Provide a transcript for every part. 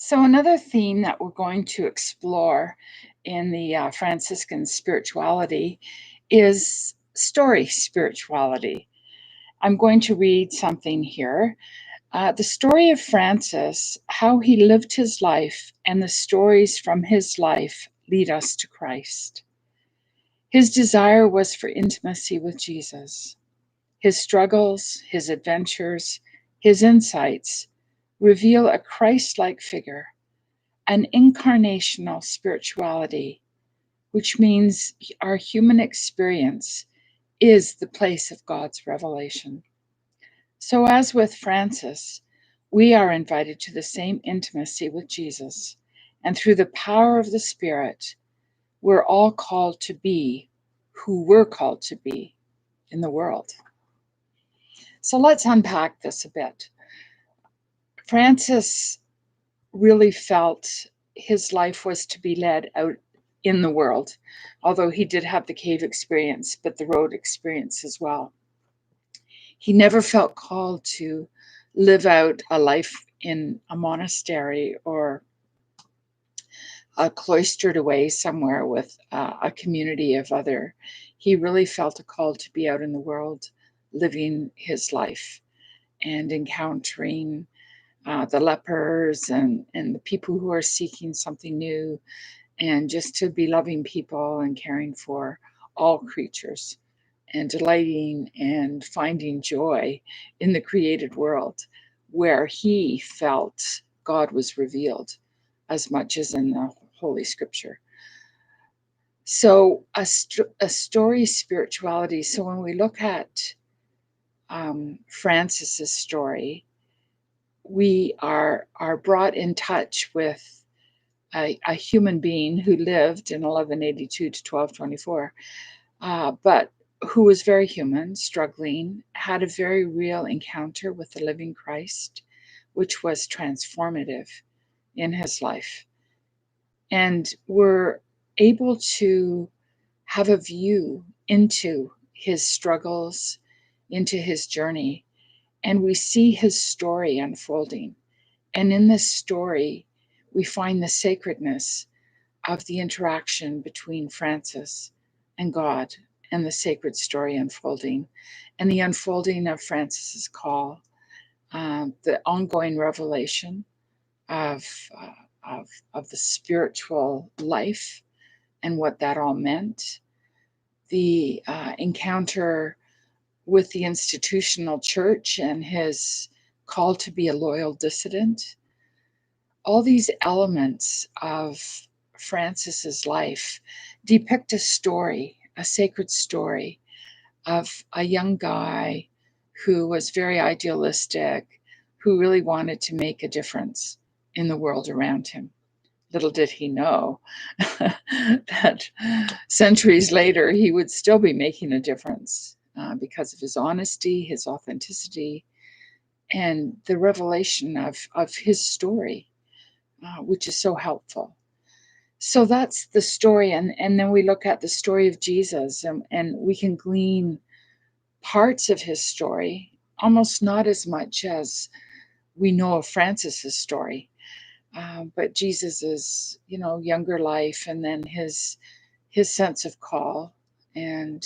So another theme that we're going to explore in the Franciscan spirituality is story spirituality. I'm going to read something here. The story of Francis, how he lived his life, and the stories from his life lead us to Christ. His desire was for intimacy with Jesus. His struggles, his adventures, his insights reveal a Christ-like figure, an incarnational spirituality, which means our human experience is the place of God's revelation. So, as with Francis, we are invited to the same intimacy with Jesus, and through the power of the Spirit, we're all called to be who we're called to be in the world. So, let's unpack this a bit. Francis really felt his life was to be led out in the world, although he did have the cave experience, but the road experience as well. He never felt called to live out a life in a monastery or a cloistered away somewhere with a community of other. He really felt a call to be out in the world, living his life and encountering the lepers and the people who are seeking something new, and just to be loving people and caring for all creatures and delighting and finding joy in the created world where he felt God was revealed as much as in the Holy Scripture. So a story spirituality. So when we look at Francis's story, we are brought in touch with a human being who lived in 1182 to 1224, but who was very human, struggling, had a very real encounter with the living Christ, which was transformative in his life. And we're able to have a view into his struggles, into his journey, and we see his story unfolding. And in this story, we find the sacredness of the interaction between Francis and God, and the sacred story unfolding, and the unfolding of Francis's call, the ongoing revelation of, of the spiritual life and what that all meant, the encounter with the institutional church and his call to be a loyal dissident. All these elements of Francis's life depict a story, a sacred story of a young guy who was very idealistic, who really wanted to make a difference in the world around him. Little did he know that centuries later he would still be making a difference because of his honesty, his authenticity, and the revelation of his story, which is so helpful. So that's the story. And then we look at the story of Jesus, and we can glean parts of his story, almost not as much as we know of Francis's story. But Jesus's, younger life, and then his sense of call and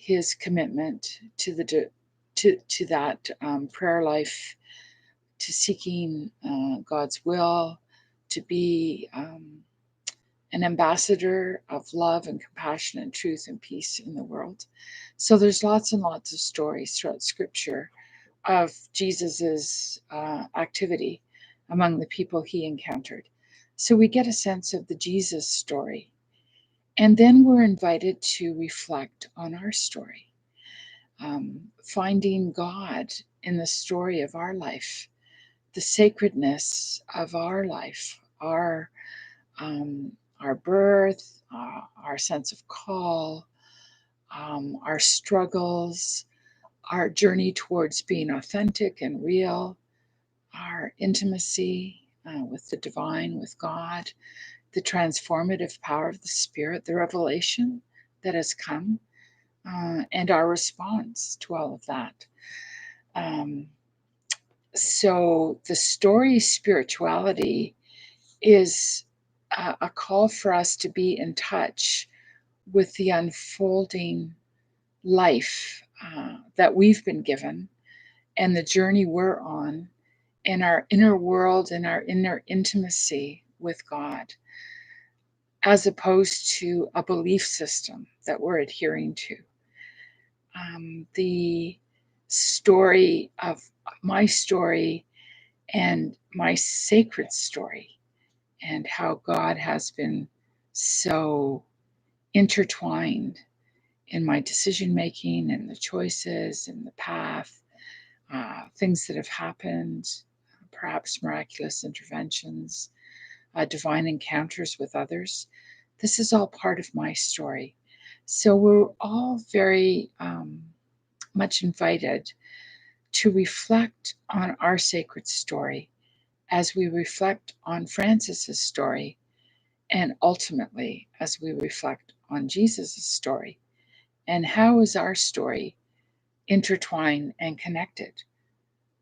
his commitment to that prayer life, to seeking God's will, to be an ambassador of love and compassion and truth and peace in the world. So there's lots and lots of stories throughout Scripture of Jesus's activity among the people he encountered. So we get a sense of the Jesus story. And then we're invited to reflect on our story, finding God in the story of our life, the sacredness of our life, our birth, our sense of call, our struggles, our journey towards being authentic and real, our intimacy with the divine, with God, the transformative power of the Spirit, the revelation that has come, and our response to all of that. So the story spirituality is a call for us to be in touch with the unfolding life that we've been given and the journey we're on, and our inner world and our inner intimacy with God, as opposed to a belief system that we're adhering to. The story of my story and my sacred story, and how God has been so intertwined in my decision making and the choices and the path, things that have happened, perhaps miraculous interventions, divine encounters with others. This is all part of my story. So we're all very much invited to reflect on our sacred story as we reflect on Francis's story, and ultimately as we reflect on Jesus' story. And how is our story intertwined and connected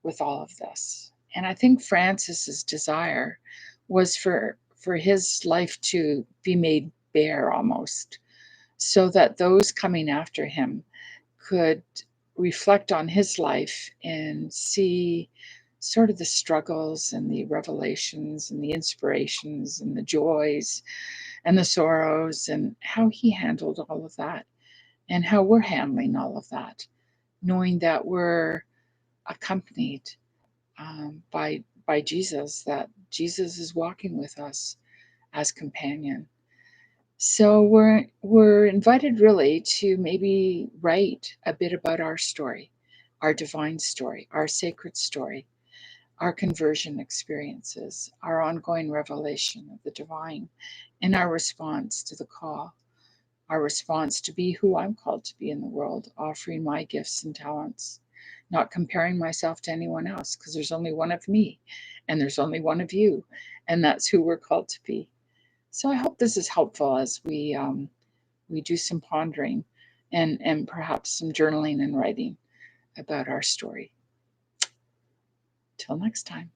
with all of this? And I think Francis's desire was for his life to be made bare almost, so that those coming after him could reflect on his life and see sort of the struggles and the revelations and the inspirations and the joys and the sorrows, and how he handled all of that, and how we're handling all of that, knowing that we're accompanied by Jesus, that Jesus is walking with us as companion. So we're invited really to maybe write a bit about our story, our divine story, our sacred story, our conversion experiences, our ongoing revelation of the divine, and our response to the call, our response to be who I'm called to be in the world, offering my gifts and talents, not comparing myself to anyone else, because there's only one of me and there's only one of you, and that's who we're called to be. So I hope this is helpful as we do some pondering and perhaps some journaling and writing about our story. Till next time.